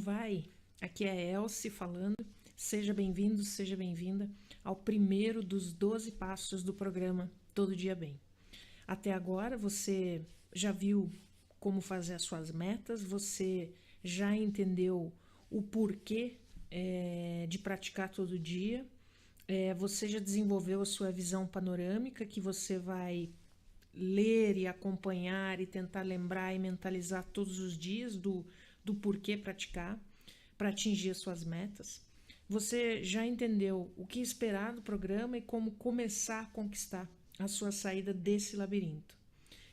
vai? Aqui é a Elce falando. Seja bem-vindo, seja bem-vinda ao primeiro dos 12 passos do programa Todo Dia Bem. Até agora você já viu como fazer as suas metas, você já entendeu o porquê de praticar todo dia, você já desenvolveu a sua visão panorâmica que você vai ler e acompanhar e tentar lembrar e mentalizar todos os dias do porquê praticar para atingir as suas metas. Você já entendeu o que esperar do programa e como começar a conquistar a sua saída desse labirinto.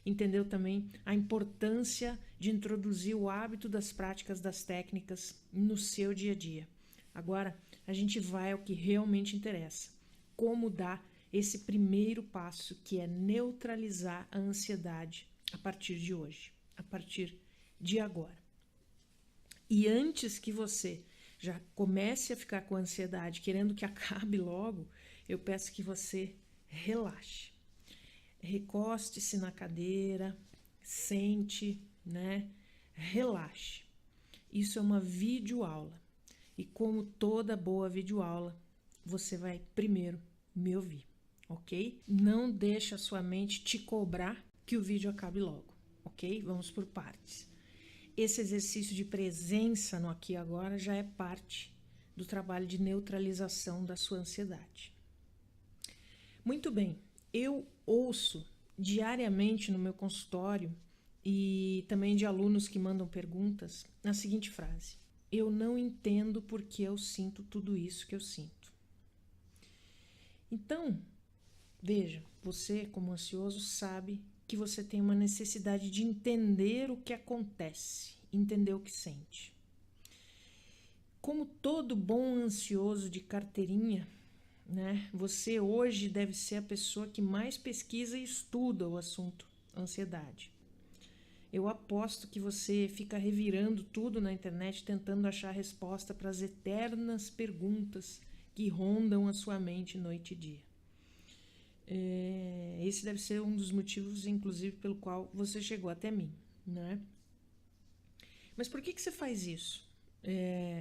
Entendeu também a importância de introduzir o hábito das práticas das técnicas no seu dia a dia. Agora a gente vai ao que realmente interessa. Como dar esse primeiro passo, que é neutralizar a ansiedade a partir de hoje, a partir de agora. E antes que você já comece a ficar com ansiedade, querendo que acabe logo, eu peço que você relaxe. Recoste-se na cadeira, sente, relaxe. Isso é uma videoaula. E como toda boa videoaula, você vai primeiro me ouvir, ok? Não deixa a sua mente te cobrar que o vídeo acabe logo, ok? Vamos por partes. Esse exercício de presença no aqui e agora já é parte do trabalho de neutralização da sua ansiedade. Muito bem, eu ouço diariamente no meu consultório e também de alunos que mandam perguntas a seguinte frase: eu não entendo porque eu sinto tudo isso que eu sinto. Então, veja, você como ansioso sabe que você tem uma necessidade de entender o que acontece, entender o que sente. Como todo bom ansioso de carteirinha, você hoje deve ser a pessoa que mais pesquisa e estuda o assunto ansiedade. Eu aposto que você fica revirando tudo na internet tentando achar resposta para as eternas perguntas que rondam a sua mente noite e dia. Esse deve ser um dos motivos, inclusive, pelo qual você chegou até mim, Mas por que você faz isso?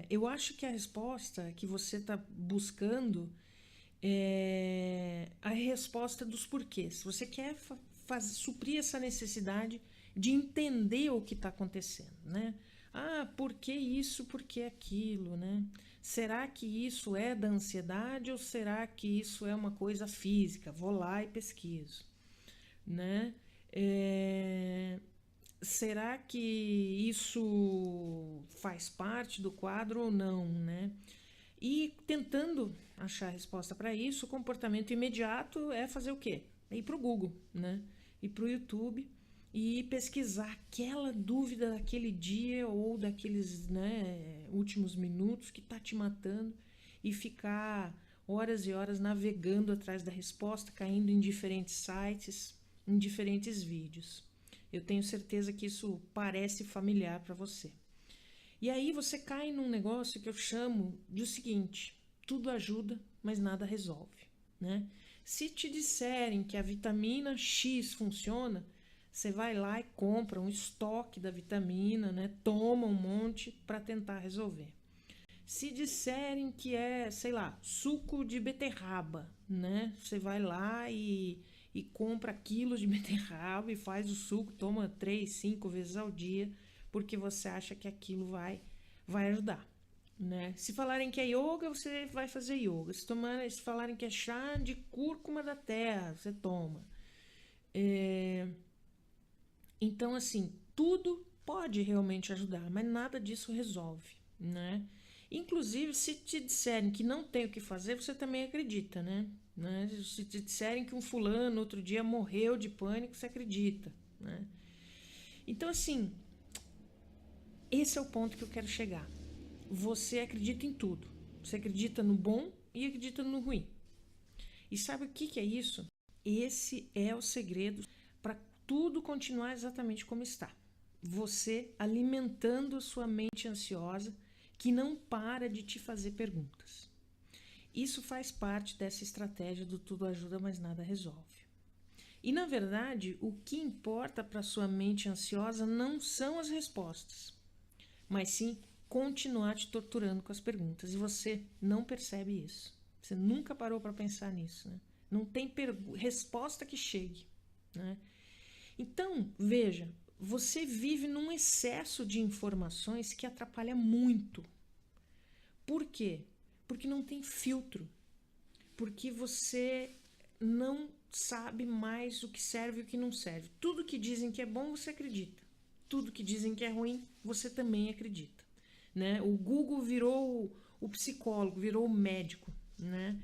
Eu acho que a resposta que você está buscando é a resposta dos porquês. Você quer suprir essa necessidade de entender o que está acontecendo, por que isso, por que aquilo, Será que isso é da ansiedade ou será que isso é uma coisa física? Vou lá e pesquiso, Será que isso faz parte do quadro ou não, E tentando achar a resposta para isso, o comportamento imediato é fazer o quê? É ir para o Google, Ir para o YouTube e pesquisar aquela dúvida daquele dia ou daqueles últimos minutos que está te matando e ficar horas e horas navegando atrás da resposta, caindo em diferentes sites, em diferentes vídeos. Eu tenho certeza que isso parece familiar para você. E aí você cai num negócio que eu chamo de o seguinte: tudo ajuda, mas nada resolve, Se te disserem que a vitamina X funciona, você vai lá e compra um estoque da vitamina, toma um monte para tentar resolver. Se disserem que é, suco de beterraba, Você vai lá e compra quilos de beterraba e faz o suco, toma 3, 5 vezes ao dia, porque você acha que aquilo vai ajudar, Se falarem que é yoga, você vai fazer yoga. Se falarem que é chá de cúrcuma da terra, você toma. Então, assim, tudo pode realmente ajudar, mas nada disso resolve, Inclusive, se te disserem que não tem o que fazer, você também acredita, Se te disserem que um fulano outro dia morreu de pânico, você acredita, Então, assim, esse é o ponto que eu quero chegar. Você acredita em tudo. Você acredita no bom e acredita no ruim. E sabe o que é isso? Esse é o segredo para tudo continuar exatamente como está. Você alimentando a sua mente ansiosa, que não para de te fazer perguntas. Isso faz parte dessa estratégia do tudo ajuda, mas nada resolve. E, na verdade, o que importa para a sua mente ansiosa não são as respostas, mas sim continuar te torturando com as perguntas. E você não percebe isso. Você nunca parou para pensar nisso, né? Não tem resposta que chegue, né? Então, veja, você vive num excesso de informações que atrapalha muito. Por quê? Porque não tem filtro. Porque você não sabe mais o que serve e o que não serve. Tudo que dizem que é bom, você acredita. Tudo que dizem que é ruim, você também acredita, né? O Google virou o psicólogo, virou o médico, né?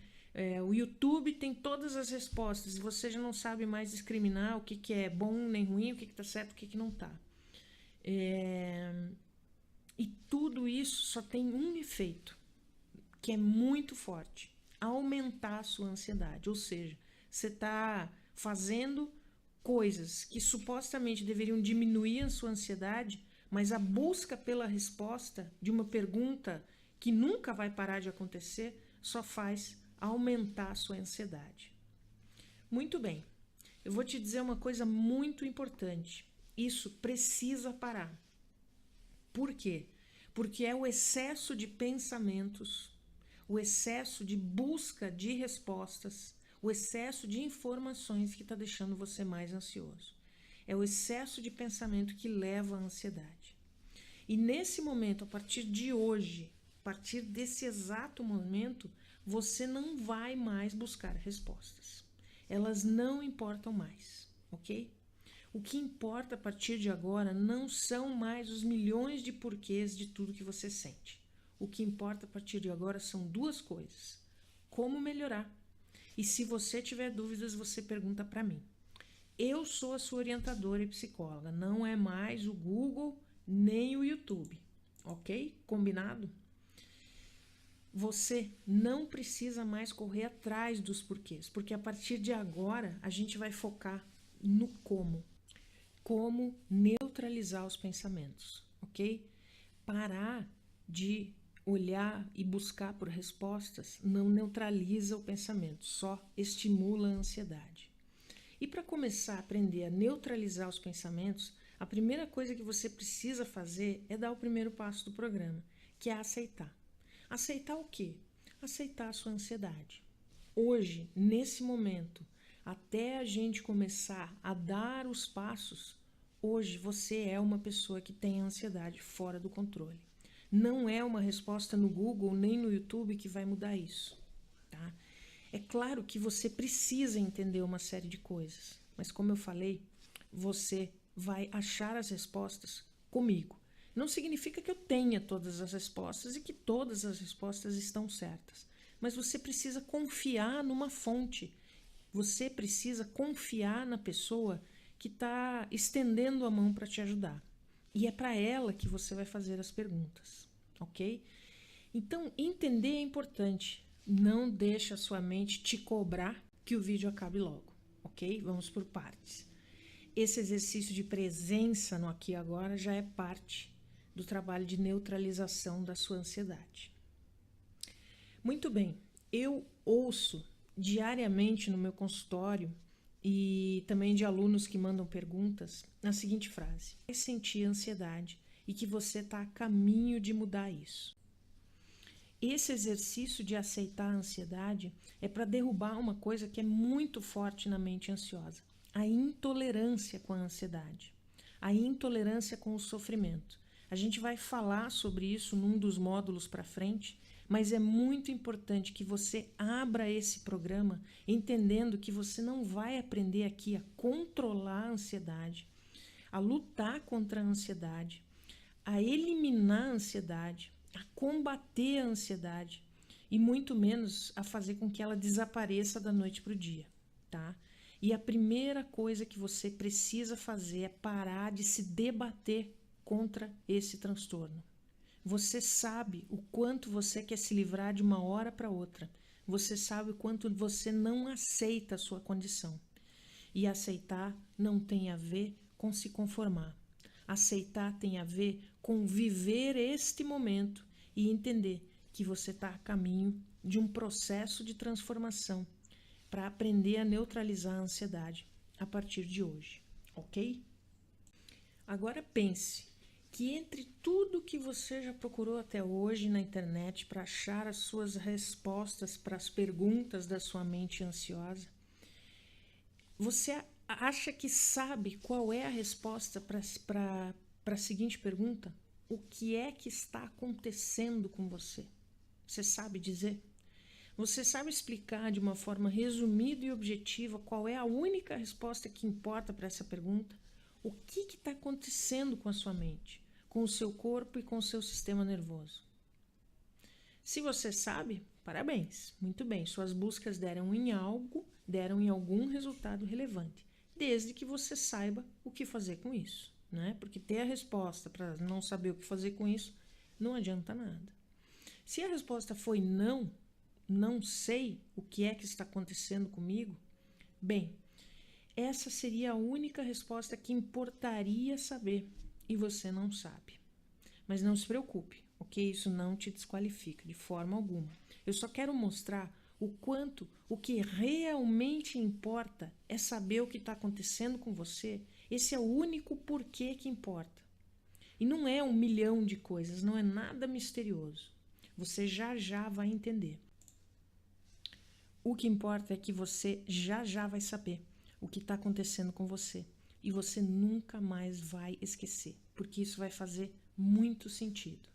O YouTube tem todas as respostas e você já não sabe mais discriminar o que é bom nem ruim, o que está certo, o que não está. E tudo isso só tem um efeito, que é muito forte: aumentar a sua ansiedade. Ou seja, você está fazendo coisas que supostamente deveriam diminuir a sua ansiedade, mas a busca pela resposta de uma pergunta que nunca vai parar de acontecer só faz aumentar a sua ansiedade. Muito bem, eu vou te dizer uma coisa muito importante. Isso precisa parar. Por quê? Porque é o excesso de pensamentos, o excesso de busca de respostas, o excesso de informações que está deixando você mais ansioso. É o excesso de pensamento que leva à ansiedade. E nesse momento, a partir de hoje, a partir desse exato momento, você não vai mais buscar respostas. Elas não importam mais, ok? O que importa a partir de agora não são mais os milhões de porquês de tudo que você sente. O que importa a partir de agora são duas coisas: como melhorar. E se você tiver dúvidas, você pergunta para mim. Eu sou a sua orientadora e psicóloga, não é mais o Google nem o YouTube, ok? Combinado? Você não precisa mais correr atrás dos porquês, porque a partir de agora a gente vai focar no como. Como neutralizar os pensamentos, ok? Parar de olhar e buscar por respostas não neutraliza o pensamento, só estimula a ansiedade. E para começar a aprender a neutralizar os pensamentos, a primeira coisa que você precisa fazer é dar o primeiro passo do programa, que é aceitar. Aceitar o quê? Aceitar a sua ansiedade. Hoje, nesse momento, até a gente começar a dar os passos, hoje você é uma pessoa que tem ansiedade fora do controle. Não é uma resposta no Google nem no YouTube que vai mudar isso, tá? É claro que você precisa entender uma série de coisas, mas como eu falei, você vai achar as respostas comigo. Não significa que eu tenha todas as respostas e que todas as respostas estão certas, mas você precisa confiar numa fonte. Você precisa confiar na pessoa que está estendendo a mão para te ajudar. E é para ela que você vai fazer as perguntas, ok? Então, entender é importante. Não deixe a sua mente te cobrar que o vídeo acabe logo, ok? Vamos por partes. Esse exercício de presença no aqui e agora já é parte do trabalho de neutralização da sua ansiedade. Muito bem, eu ouço diariamente no meu consultório e também de alunos que mandam perguntas a seguinte frase: vai sentir ansiedade e que você está a caminho de mudar isso. Esse exercício de aceitar a ansiedade é para derrubar uma coisa que é muito forte na mente ansiosa: a intolerância com a ansiedade, a intolerância com o sofrimento. A gente vai falar sobre isso num dos módulos para frente, mas é muito importante que você abra esse programa entendendo que você não vai aprender aqui a controlar a ansiedade, a lutar contra a ansiedade, a eliminar a ansiedade, a combater a ansiedade e muito menos a fazer com que ela desapareça da noite para o dia, tá? E a primeira coisa que você precisa fazer é parar de se debater contra esse transtorno. Você sabe o quanto você quer se livrar de uma hora para outra. Você sabe o quanto você não aceita a sua condição. E aceitar não tem a ver com se conformar. Aceitar tem a ver com viver este momento e entender que você está a caminho de um processo de transformação para aprender a neutralizar a ansiedade a partir de hoje, ok? Agora pense que entre tudo que você já procurou até hoje na internet para achar as suas respostas para as perguntas da sua mente ansiosa, você acha que sabe qual é a resposta para a seguinte pergunta? O que é que está acontecendo com você? Você sabe dizer? Você sabe explicar de uma forma resumida e objetiva qual é a única resposta que importa para essa pergunta? O que está acontecendo com a sua mente, com o seu corpo e com o seu sistema nervoso? Se você sabe, parabéns, muito bem, suas buscas deram em algum resultado relevante, desde que você saiba o que fazer com isso, né? Porque ter a resposta para não saber o que fazer com isso não adianta nada. Se a resposta foi não sei o que é que está acontecendo comigo, bem, essa seria a única resposta que importaria saber e você não sabe. Mas não se preocupe, ok? Isso não te desqualifica de forma alguma. Eu só quero mostrar o que realmente importa é saber o que está acontecendo com você. Esse é o único porquê que importa. E não é 1 milhão de coisas, não é nada misterioso. Você já vai entender. O que importa é que você já vai saber o que está acontecendo com você. E você nunca mais vai esquecer, porque isso vai fazer muito sentido.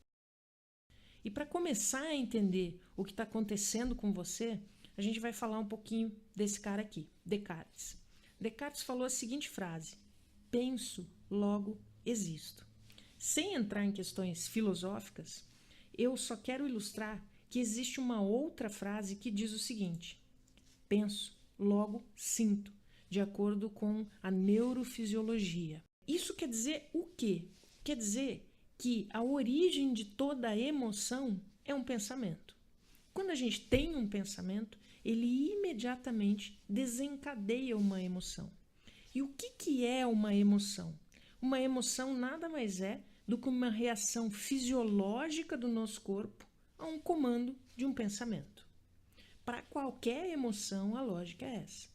E para começar a entender o que está acontecendo com você, a gente vai falar um pouquinho desse cara aqui, Descartes. Descartes falou a seguinte frase: penso, logo existo. Sem entrar em questões filosóficas, eu só quero ilustrar que existe uma outra frase que diz o seguinte: penso, logo sinto, de acordo com a neurofisiologia. Isso quer dizer o quê? Quer dizer que a origem de toda emoção é um pensamento. Quando a gente tem um pensamento, ele imediatamente desencadeia uma emoção. E o que é uma emoção? Uma emoção nada mais é do que uma reação fisiológica do nosso corpo a um comando de um pensamento. Para qualquer emoção, a lógica é essa.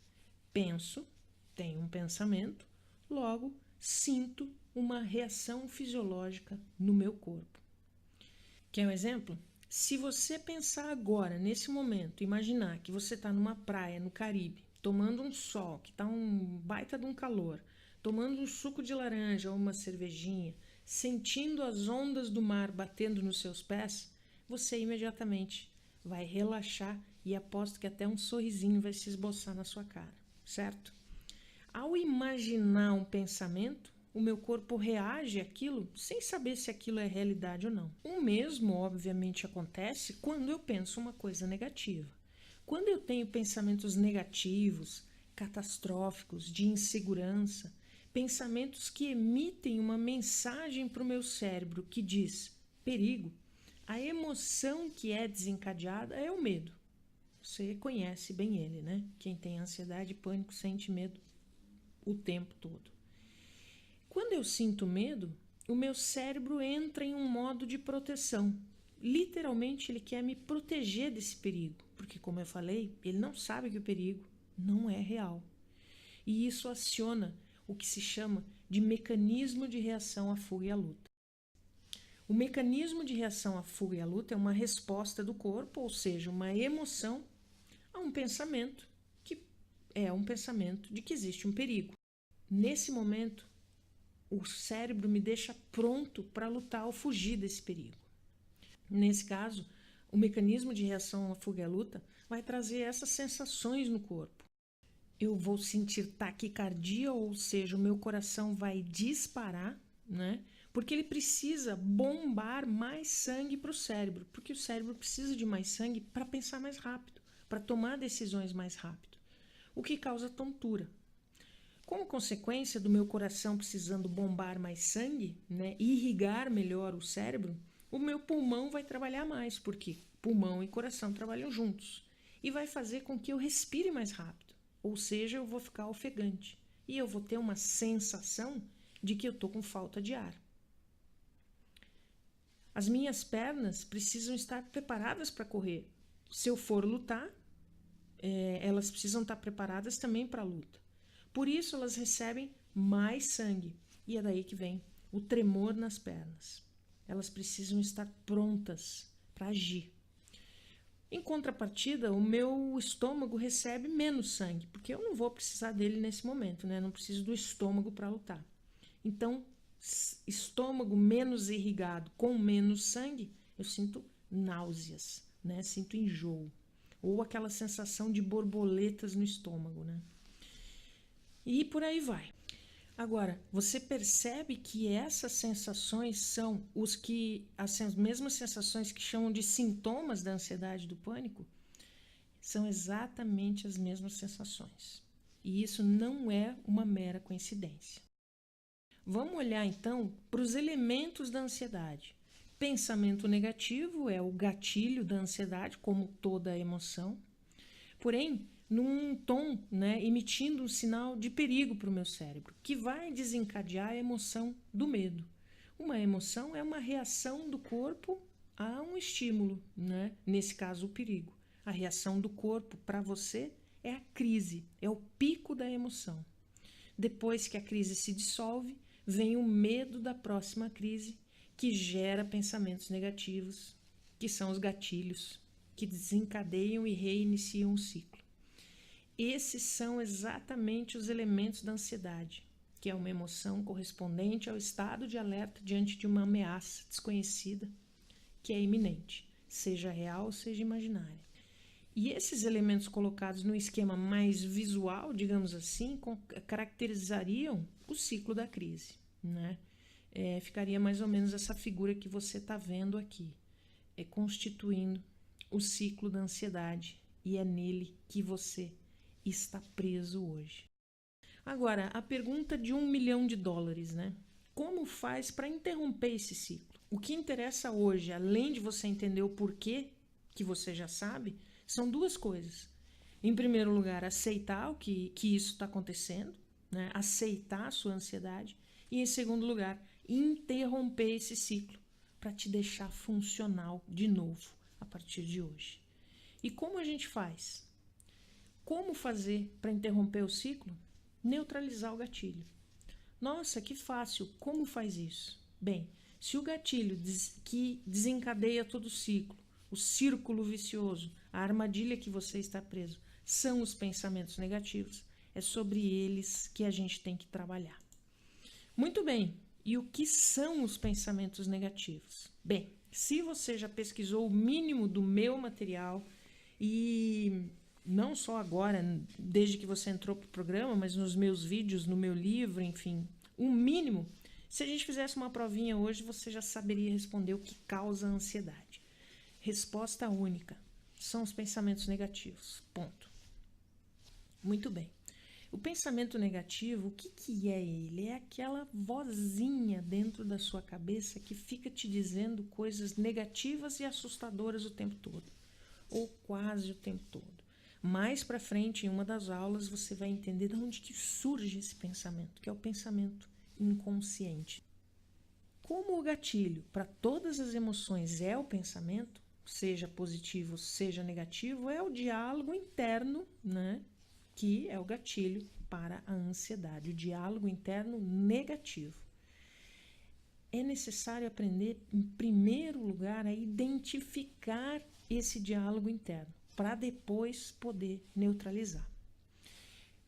Penso, tenho um pensamento, logo sinto uma reação fisiológica no meu corpo. Quer um exemplo? Se você pensar agora, nesse momento, imaginar que você está numa praia no Caribe, tomando um sol, que está um baita de um calor, tomando um suco de laranja ou uma cervejinha, sentindo as ondas do mar batendo nos seus pés, você imediatamente vai relaxar e aposto que até um sorrisinho vai se esboçar na sua cara, certo? Ao imaginar um pensamento, o meu corpo reage àquilo sem saber se aquilo é realidade ou não. O mesmo, obviamente, acontece quando eu penso uma coisa negativa. Quando eu tenho pensamentos negativos, catastróficos, de insegurança, pensamentos que emitem uma mensagem para o meu cérebro que diz perigo, a emoção que é desencadeada é o medo. Você conhece bem ele, né? Quem tem ansiedade e pânico sente medo o tempo todo. Quando eu sinto medo, o meu cérebro entra em um modo de proteção. Literalmente, ele quer me proteger desse perigo, porque, como eu falei, ele não sabe que o perigo não é real. E isso aciona o que se chama de mecanismo de reação à fuga e à luta. O mecanismo de reação à fuga e à luta é uma resposta do corpo, ou seja, uma emoção, a um pensamento que é um pensamento de que existe um perigo. Nesse momento, o cérebro me deixa pronto para lutar ou fugir desse perigo. Nesse caso, o mecanismo de reação à fuga e à luta vai trazer essas sensações no corpo. Eu vou sentir taquicardia, ou seja, o meu coração vai disparar, né? Porque ele precisa bombar mais sangue para o cérebro, porque o cérebro precisa de mais sangue para pensar mais rápido, para tomar decisões mais rápido, o que causa tontura. Como consequência do meu coração precisando bombar mais sangue, né, irrigar melhor o cérebro, o meu pulmão vai trabalhar mais, porque pulmão e coração trabalham juntos, e vai fazer com que eu respire mais rápido, ou seja, eu vou ficar ofegante, e eu vou ter uma sensação de que eu estou com falta de ar. As minhas pernas precisam estar preparadas para correr. Se eu for lutar, elas precisam estar preparadas também para a luta. Por isso, elas recebem mais sangue. E é daí que vem o tremor nas pernas. Elas precisam estar prontas para agir. Em contrapartida, o meu estômago recebe menos sangue, porque eu não vou precisar dele nesse momento, né? Não preciso do estômago para lutar. Então, estômago menos irrigado com menos sangue, eu sinto náuseas, né? Sinto enjoo. Ou aquela sensação de borboletas no estômago, né? E por aí vai. Agora, você percebe que essas sensações são as mesmas sensações que chamam de sintomas da ansiedade e do pânico? São exatamente as mesmas sensações. E isso não é uma mera coincidência. Vamos olhar então para os elementos da ansiedade. Pensamento negativo é o gatilho da ansiedade, como toda emoção. Porém, num tom, né, emitindo um sinal de perigo para o meu cérebro, que vai desencadear a emoção do medo. Uma emoção é uma reação do corpo a um estímulo, né? Nesse caso, o perigo. A reação do corpo para você é a crise, é o pico da emoção. Depois que a crise se dissolve, vem o medo da próxima crise, que gera pensamentos negativos, que são os gatilhos, que desencadeiam e reiniciam o ciclo. Esses são exatamente os elementos da ansiedade, que é uma emoção correspondente ao estado de alerta diante de uma ameaça desconhecida que é iminente, seja real ou seja imaginária. E esses elementos colocados no esquema mais visual, digamos assim, caracterizariam o ciclo da crise, né? Ficaria mais ou menos essa figura que você está vendo aqui, constituindo o ciclo da ansiedade, e é nele que você está preso hoje. Agora, a pergunta de $1 milhão, né? Como faz para interromper esse ciclo? O que interessa hoje, além de você entender o porquê, que você já sabe, são duas coisas. Em primeiro lugar, aceitar que isso está acontecendo, né? Aceitar a sua ansiedade. E em segundo lugar, interromper esse ciclo para te deixar funcional de novo a partir de hoje. E como a gente faz? Como fazer para interromper o ciclo? Neutralizar o gatilho. Nossa, que fácil! Como faz isso? Bem, se o gatilho que desencadeia todo o ciclo, o círculo vicioso, a armadilha que você está preso, são os pensamentos negativos, é sobre eles que a gente tem que trabalhar. Muito bem, e o que são os pensamentos negativos? Bem, se você já pesquisou o mínimo do meu material, e não só agora, desde que você entrou para o programa, mas nos meus vídeos, no meu livro, enfim, o mínimo, se a gente fizesse uma provinha hoje, você já saberia responder o que causa a ansiedade. Resposta única, são os pensamentos negativos, ponto. Muito bem. O pensamento negativo, o que é ele? É aquela vozinha dentro da sua cabeça que fica te dizendo coisas negativas e assustadoras o tempo todo, ou quase o tempo todo. Mais para frente, em uma das aulas, você vai entender de onde que surge esse pensamento, que é o pensamento inconsciente. Como o gatilho para todas as emoções é o pensamento, seja positivo, seja negativo, é o diálogo interno, né? Que é o gatilho para a ansiedade, o diálogo interno negativo. É necessário aprender, em primeiro lugar, a identificar esse diálogo interno, para depois poder neutralizar.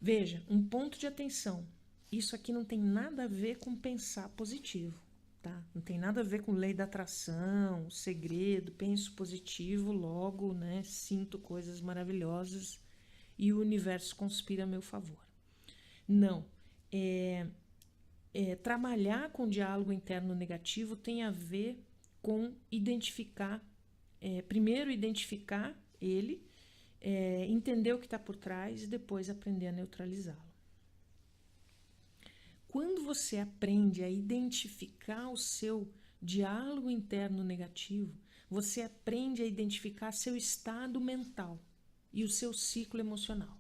Veja, um ponto de atenção, isso aqui não tem nada a ver com pensar positivo, tá? Não tem nada a ver com lei da atração, segredo, penso positivo, logo, né, sinto coisas maravilhosas e o universo conspira a meu favor. Não. Trabalhar com diálogo interno negativo tem a ver com identificar, primeiro identificar ele, entender o que está por trás e depois aprender a neutralizá-lo. Quando você aprende a identificar o seu diálogo interno negativo, você aprende a identificar seu estado mental e o seu ciclo emocional.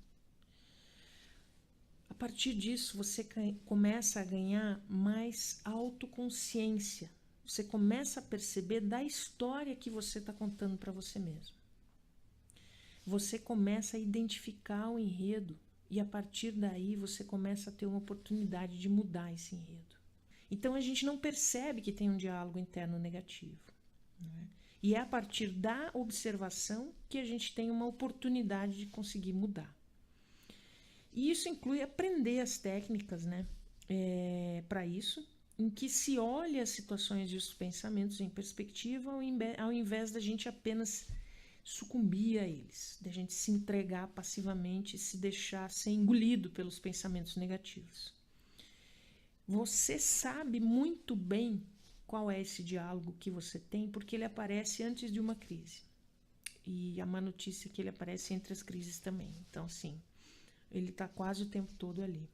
A partir disso, você começa a ganhar mais autoconsciência. Você começa a perceber da história que você está contando para você mesmo. Você começa a identificar o enredo e a partir daí você começa a ter uma oportunidade de mudar esse enredo. Então a gente não percebe que tem um diálogo interno negativo, né? E é a partir da observação que a gente tem uma oportunidade de conseguir mudar. E isso inclui aprender as técnicas, né? Para isso, em que se olha as situações e os pensamentos em perspectiva, ao invés da gente apenas sucumbir a eles, da gente se entregar passivamente e se deixar ser engolido pelos pensamentos negativos. Você sabe muito bem qual é esse diálogo que você tem, porque ele aparece antes de uma crise. E a má notícia é que ele aparece entre as crises também. Então, assim, ele está quase o tempo todo ali,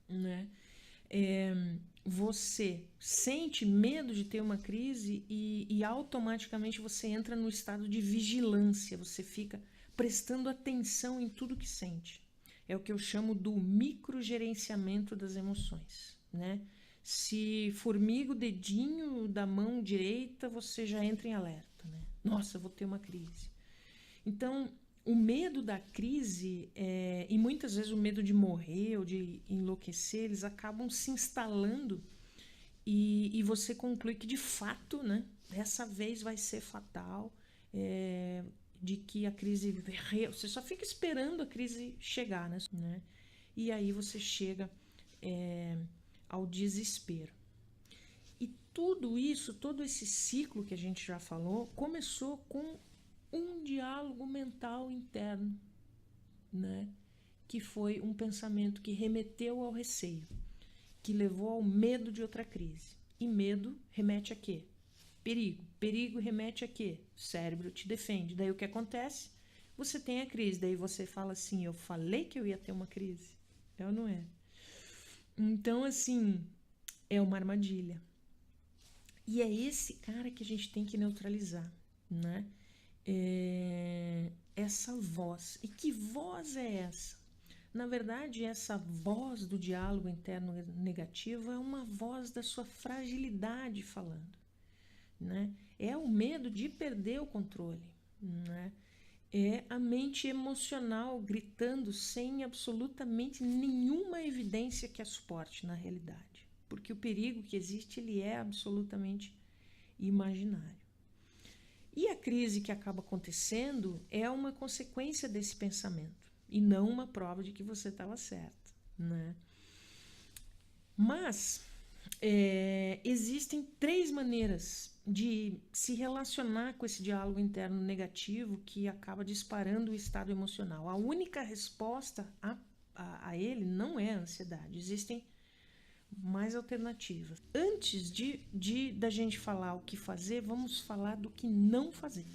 né? Você sente medo de ter uma crise e automaticamente você entra no estado de vigilância, você fica prestando atenção em tudo que sente. É o que eu chamo do microgerenciamento das emoções, né? Se formiga o dedinho da mão direita, você já entra em alerta, né? Nossa, eu vou ter uma crise. Então, o medo da crise e muitas vezes o medo de morrer ou de enlouquecer, eles acabam se instalando e você conclui que de fato, né, dessa vez vai ser fatal, de que a crise... Você só fica esperando a crise chegar, né? E aí você chega ao desespero. E tudo isso, todo esse ciclo que a gente já falou, começou com um diálogo mental interno, né? Que foi um pensamento que remeteu ao receio, que levou ao medo de outra crise. E medo remete a quê? Perigo. Perigo remete a quê? O cérebro te defende. Daí o que acontece? Você tem a crise. Daí você fala assim, eu falei que eu ia ter uma crise. É ou não é? Então, assim, é uma armadilha. E é esse cara que a gente tem que neutralizar, né? Essa voz. E que voz é essa? Na verdade, essa voz do diálogo interno negativo é uma voz da sua fragilidade falando, né? É o medo de perder o controle, né? É a mente emocional gritando sem absolutamente nenhuma evidência que a suporte na realidade. Porque o perigo que existe, ele é absolutamente imaginário. E a crise que acaba acontecendo é uma consequência desse pensamento e não uma prova de que você estava certo, né? Mas existem 3 maneiras de se relacionar com esse diálogo interno negativo que acaba disparando o estado emocional. A única resposta a ele não é a ansiedade. Existem mais alternativas. Antes da gente falar o que fazer, vamos falar do que não fazer.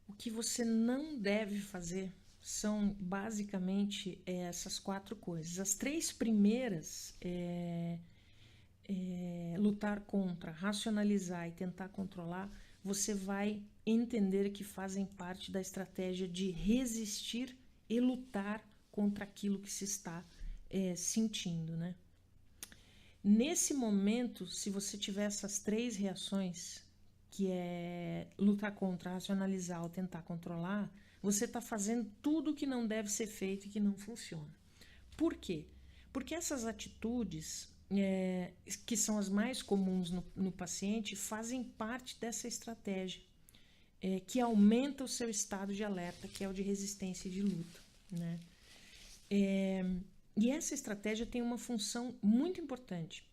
O que você não deve fazer são basicamente essas 4 coisas. As 3 primeiras lutar contra, racionalizar e tentar controlar, você vai entender que fazem parte da estratégia de resistir e lutar contra aquilo que se está sentindo, né? Nesse momento, se você tiver essas 3 reações, que é lutar contra, racionalizar ou tentar controlar, você está fazendo tudo o que não deve ser feito e que não funciona. Por quê? Porque essas atitudes, que são as mais comuns no paciente, fazem parte dessa estratégia, que aumenta o seu estado de alerta, que é o de resistência e de luta, né? E essa estratégia tem uma função muito importante: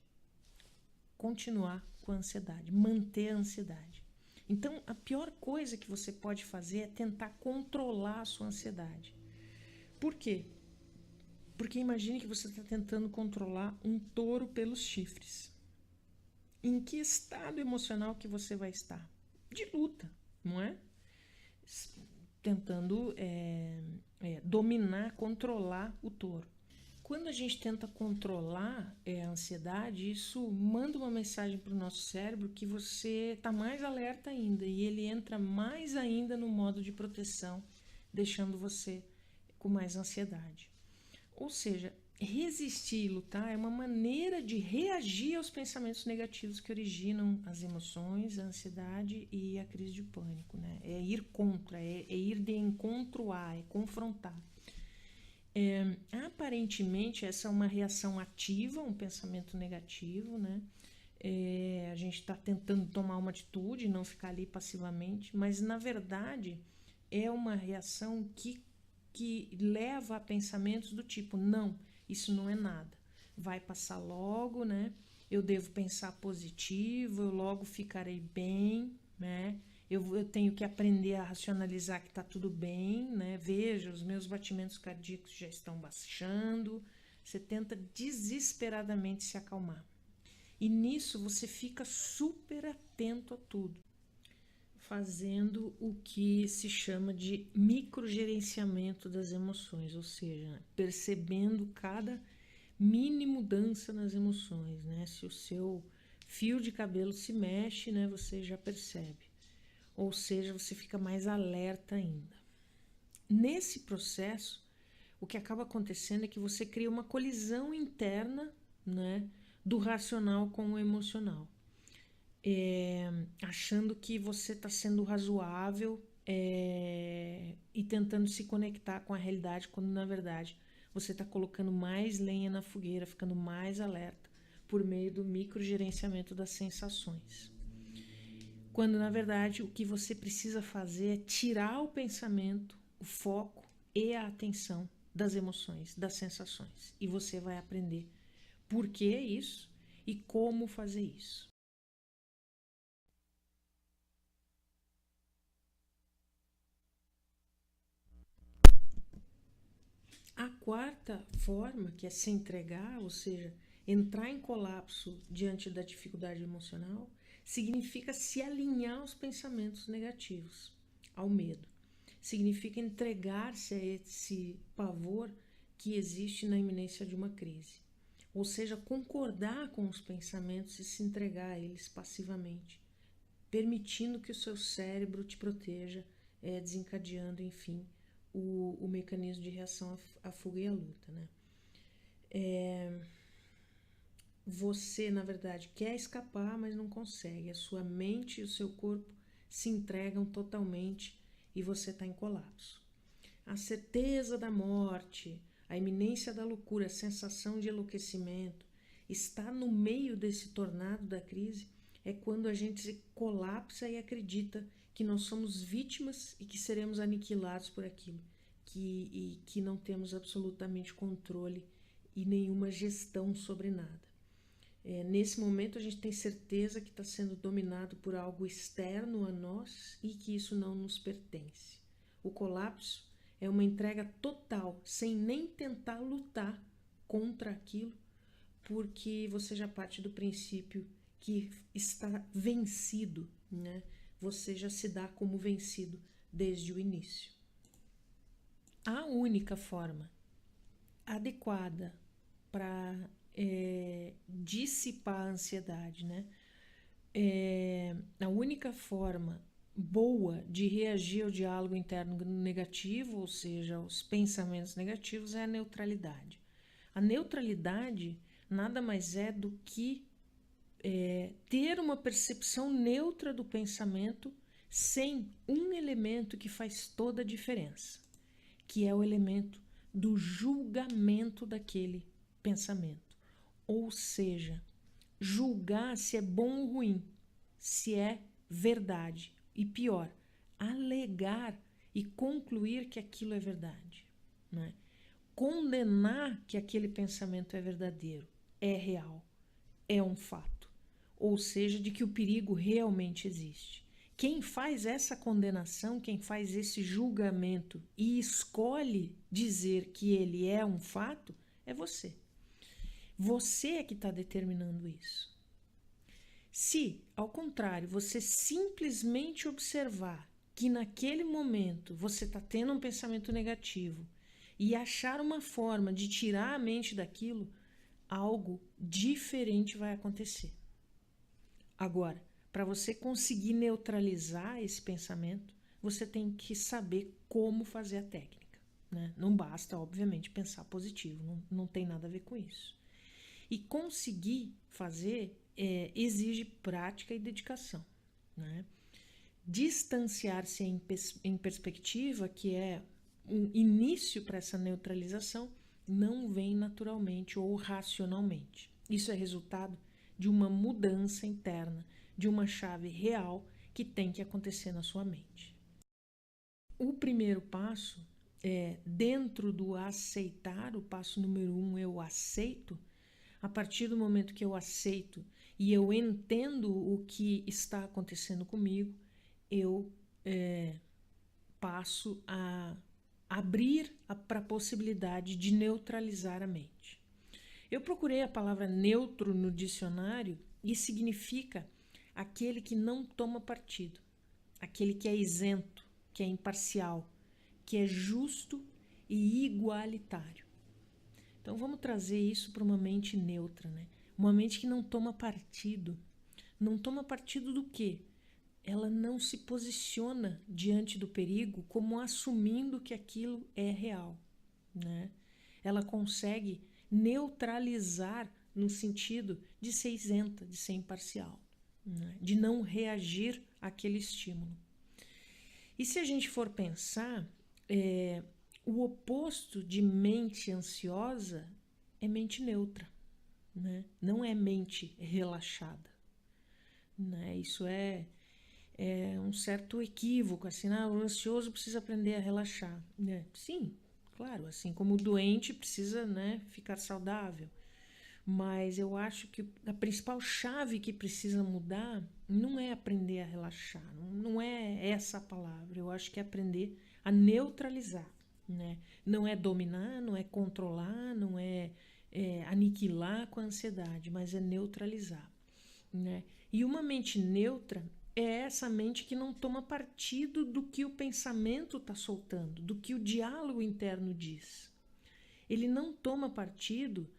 continuar com a ansiedade, manter a ansiedade. Então, a pior coisa que você pode fazer é tentar controlar a sua ansiedade. Por quê? Porque imagine que você está tentando controlar um touro pelos chifres. Em que estado emocional que você vai estar? De luta, não é? Tentando dominar, controlar o touro. Quando a gente tenta controlar a ansiedade, isso manda uma mensagem para o nosso cérebro que você está mais alerta ainda e ele entra mais ainda no modo de proteção, deixando você com mais ansiedade. Ou seja, resistir e lutar é uma maneira de reagir aos pensamentos negativos que originam as emoções, a ansiedade e a crise de pânico, né? É ir contra, é ir de encontro a, é confrontar. Aparentemente, essa é uma reação ativa, um pensamento negativo, né? A gente está tentando tomar uma atitude, não ficar ali passivamente, mas na verdade é uma reação que leva a pensamentos do tipo: não, isso não é nada, vai passar logo, né? Eu devo pensar positivo, eu logo ficarei bem, né? Eu tenho que aprender a racionalizar que está tudo bem, né? Veja, os meus batimentos cardíacos já estão baixando. Você tenta desesperadamente se acalmar. E nisso você fica super atento a tudo, fazendo o que se chama de microgerenciamento das emoções, ou seja, percebendo cada mini mudança nas emoções, né? Se o seu fio de cabelo se mexe, né, você já percebe. Ou seja, você fica mais alerta ainda. Nesse processo, o que acaba acontecendo é que você cria uma colisão interna, né, do racional com o emocional. Achando que você está sendo razoável e tentando se conectar com a realidade, quando na verdade você está colocando mais lenha na fogueira, ficando mais alerta por meio do microgerenciamento das sensações. Quando na verdade o que você precisa fazer é tirar o pensamento, o foco e a atenção das emoções, das sensações. E você vai aprender por que isso e como fazer isso. A quarta forma, que é se entregar, ou seja, entrar em colapso diante da dificuldade emocional, significa se alinhar aos pensamentos negativos, ao medo. Significa entregar-se a esse pavor que existe na iminência de uma crise. Ou seja, concordar com os pensamentos e se entregar a eles passivamente, permitindo que o seu cérebro te proteja, desencadeando, enfim, o mecanismo de reação à fuga e à luta, né? Você, na verdade, quer escapar, mas não consegue. A sua mente e o seu corpo se entregam totalmente e você está em colapso. A certeza da morte, a iminência da loucura, a sensação de enlouquecimento, está no meio desse tornado da crise é quando a gente se colapsa e acredita que nós somos vítimas e que seremos aniquilados por aquilo, e que não temos absolutamente controle e nenhuma gestão sobre nada. Nesse momento a gente tem certeza que está sendo dominado por algo externo a nós e que isso não nos pertence. O colapso é uma entrega total, sem nem tentar lutar contra aquilo, porque você já parte do princípio que está vencido, né? Você já se dá como vencido desde o início. A única forma adequada para dissipar a ansiedade, né? A única forma boa de reagir ao diálogo interno negativo, ou seja, aos pensamentos negativos, é a neutralidade. A neutralidade nada mais é do que ter uma percepção neutra do pensamento sem um elemento que faz toda a diferença, que é o elemento do julgamento daquele pensamento. Ou seja, julgar se é bom ou ruim, se é verdade. E pior, alegar e concluir que aquilo é verdade, né? Condenar que aquele pensamento é verdadeiro, é real, é um fato. Ou seja, de que o perigo realmente existe. Quem faz essa condenação, quem faz esse julgamento e escolhe dizer que ele é um fato, é você. Você é que está determinando isso. Se, ao contrário, você simplesmente observar que naquele momento você está tendo um pensamento negativo e achar uma forma de tirar a mente daquilo, algo diferente vai acontecer. Agora, para você conseguir neutralizar esse pensamento, você tem que saber como fazer a técnica, né? Não basta, obviamente, pensar positivo, não tem nada a ver com isso. E conseguir fazer exige prática e dedicação, né? Distanciar-se em perspectiva, que é um início para essa neutralização não vem naturalmente ou racionalmente. Isso é resultado de uma mudança interna, de uma chave real que tem que acontecer na sua mente. O primeiro passo é, dentro do aceitar, o passo número 1, eu aceito. A partir do momento que eu aceito e eu entendo o que está acontecendo comigo, eu passo a abrir para a possibilidade de neutralizar a mente. Eu procurei a palavra neutro no dicionário e significa aquele que não toma partido, aquele que é isento, que é imparcial, que é justo e igualitário. Então vamos trazer isso para uma mente neutra, né? Uma mente que não toma partido. Não toma partido do quê? Ela não se posiciona diante do perigo como assumindo que aquilo é real, né? Ela consegue neutralizar no sentido de ser isenta, de ser imparcial, né? De não reagir àquele estímulo. E se a gente for pensar, o oposto de mente ansiosa é mente neutra, né? Não é mente relaxada, né? Isso é um certo equívoco, assim, o ansioso precisa aprender a relaxar, né? Sim, claro, assim como o doente precisa, né, ficar saudável. Mas eu acho que a principal chave que precisa mudar não é aprender a relaxar, não é essa a palavra. Eu acho que é aprender a neutralizar, né? Não é dominar, não é controlar, não é aniquilar com a ansiedade, mas é neutralizar, né? E uma mente neutra é essa mente que não toma partido do que o pensamento está soltando, do que o diálogo interno diz. Ele não toma partido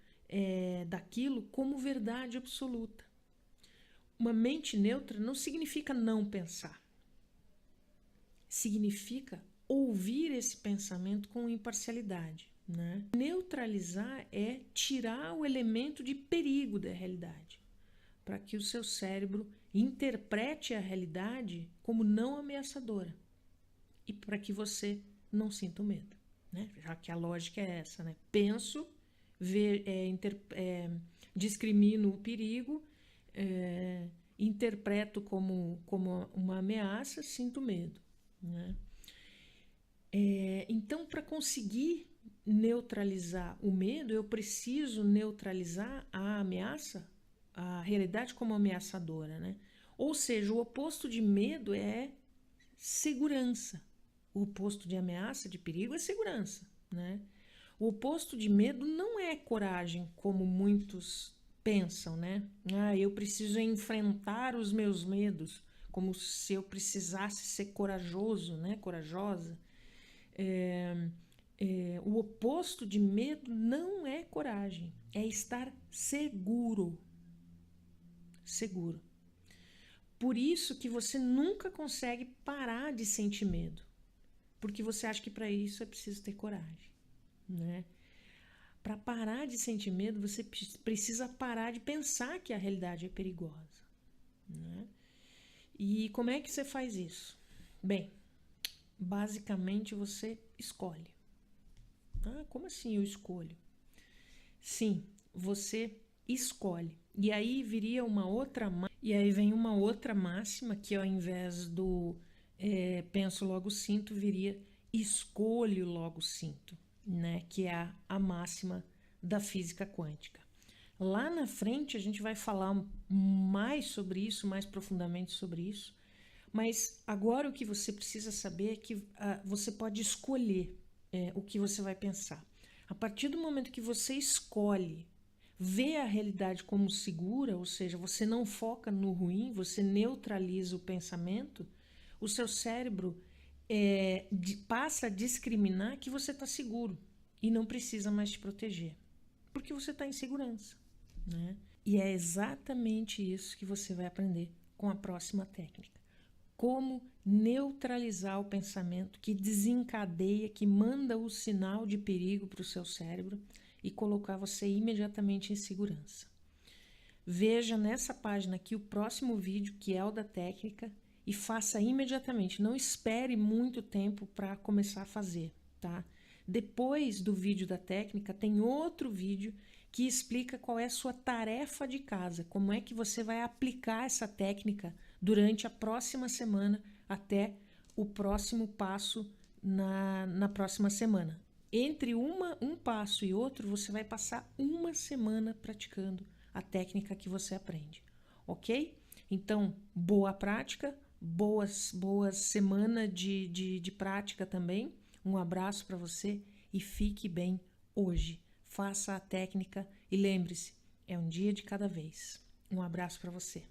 daquilo como verdade absoluta. Uma mente neutra não significa não pensar. Significa ouvir esse pensamento com imparcialidade, né? Neutralizar é tirar o elemento de perigo da realidade, para que o seu cérebro interprete a realidade como não ameaçadora e para que você não sinta o medo, né? Já que a lógica é essa, né? Penso, discrimino o perigo, interpreto como uma ameaça, sinto medo, né? Então, para conseguir neutralizar o medo, eu preciso neutralizar a ameaça, a realidade como ameaçadora, né? Ou seja, o oposto de medo é segurança. O oposto de ameaça, de perigo, é segurança, né? O oposto de medo não é coragem, como muitos pensam, né? Eu preciso enfrentar os meus medos, como se eu precisasse ser corajoso, né? Corajosa. O oposto de medo não é coragem, é estar seguro. Seguro. Por isso que você nunca consegue parar de sentir medo, porque você acha que para isso é preciso ter coragem, né? Para parar de sentir medo, você precisa parar de pensar que a realidade é perigosa, né? E como é que você faz isso? Bem, basicamente você escolhe. Como assim eu escolho? Sim, você escolhe. E aí viria e aí vem uma outra máxima que ao invés do penso logo sinto, viria escolho logo sinto, né? Que é a máxima da física quântica. Lá na frente a gente vai falar mais sobre isso, mais profundamente sobre isso, mas agora o que você precisa saber é que você pode escolher o que você vai pensar. A partir do momento que você escolhe ver a realidade como segura, ou seja, você não foca no ruim, você neutraliza o pensamento, o seu cérebro passa a discriminar que você está seguro e não precisa mais te proteger, porque você está em segurança, né? E é exatamente isso que você vai aprender com a próxima técnica. Como neutralizar o pensamento que desencadeia, que manda o sinal de perigo para o seu cérebro e colocar você imediatamente em segurança. Veja nessa página aqui o próximo vídeo, que é o da técnica, e faça imediatamente. Não espere muito tempo para começar a fazer, tá? Depois do vídeo da técnica, tem outro vídeo que explica qual é a sua tarefa de casa, como é que você vai aplicar essa técnica durante a próxima semana até o próximo passo na próxima semana. Entre um passo e outro, você vai passar uma semana praticando a técnica que você aprende, ok? Então, boa prática, boa semana de prática também. Um abraço para você e fique bem hoje. Faça a técnica e lembre-se, é um dia de cada vez. Um abraço para você.